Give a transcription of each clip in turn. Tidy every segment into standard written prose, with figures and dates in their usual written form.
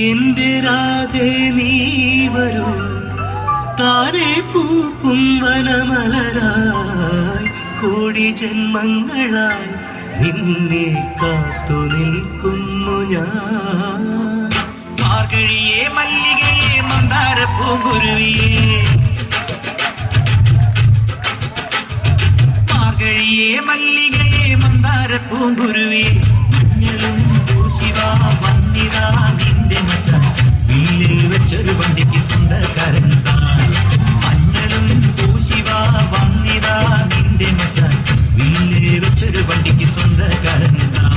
എന്റെ രാധേ നീ വരൂ, താരെ പൂക്കും വനമലരായി കോടി ജന്മങ്ങളായി നിന്നെ കാത്തു നിൽക്കുന്നു ഞാൻ. മാർഗഴിയേ മല്ലികയെ മന്ദാര പൂങ്കുരുവിയേ, മാർഗഴിയേ മല്ലികയെ മന്ദാര പൂങ്കുരുവിയേ, മഞ്ഞളും പൂശിവാ വന്നിതാ നിന്റെ മച്ചാൻ, വില്ലിൽ വെച്ചൊരു വണ്ടിക്ക് സ്വന്തക്കാരൻ താൻ. മഞ്ഞളും പൂശിവാ വന്നിതാ നിന്റെ മച്ചാൻ, വില്ലിൽ വെച്ചൊരു വണ്ടിക്ക് സ്വന്തക്കാരൻ താൻ.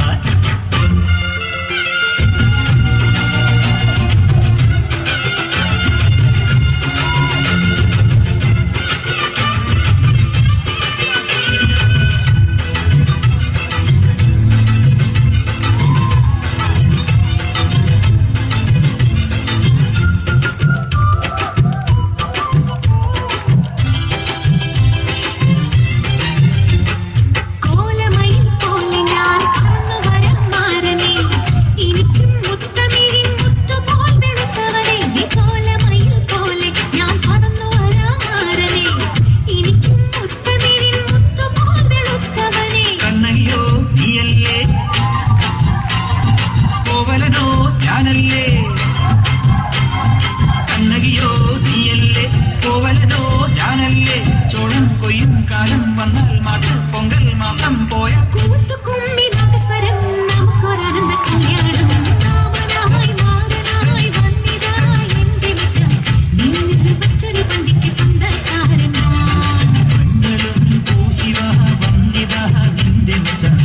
കണ്ണകിയോ നീയല്ലേ, കോവലനോ ഞാനല്ലേ, ചോളം കൊയ്യും കാലം വന്നാൽ മാട്ട് പൊങ്കൽ മാസം പോയ കൂത്തുകുമ്മി നാദസ്വരം നമുക്കൊരാനന്ദ കല്യാണം. നാമനായി മാറനായി വന്നിതാ എന്റെ മച്ചാൻ, നിന്നിൽ വച്ചൊരു വണ്ടിക്ക് സ്വന്തക്കാരൻ ഞാൻ. മഞ്ഞളും പൂശിവാ വന്നിതാ നിന്റെ മച്ചാൻ,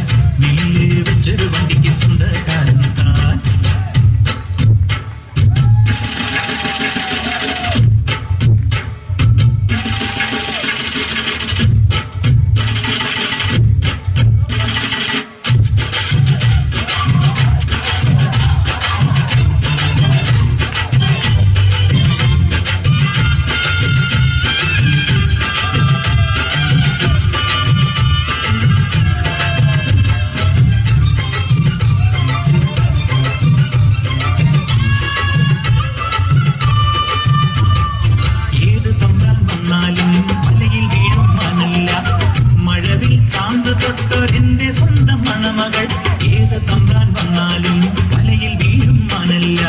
നിന്നിൽ വെച്ചൊരു വണ്ടിക്ക് സ്വന്തക്കാരൻ താൻ. മലയിൽ വീഴും മണല്ല, മഴവിൽ ചാന്ത് തൊട്ടൊരെന്റെ സ്വന്തം മണമകൾ. ഏത് തമ്പ്രാൻ വന്നാലും മലയിൽ വീഴും മണല്ല,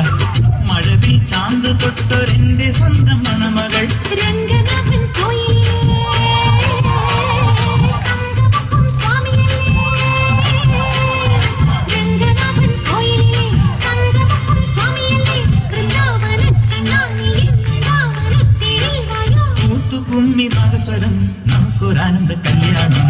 മഴവിൽ ചാന്ത് തൊട്ടൊരെന്റെ സ്വന്തം മണമകൾ. രംഗനാഥൻ കോയിലേ തങ്കമുഖം സ്വാമിയല്ലേ, രംഗനാഥൻ കോയിലേ തങ്കമുഖം സ്വാമിയല്ലേ, വൃന്ദാവന കണ്ണാണിയേ വൃന്ദാവനത്തിൽ വായോ. കൂത്തുകുമ്മി നാദസ്വരം നമുക്കൊരാനന്ദ കല്യാണം.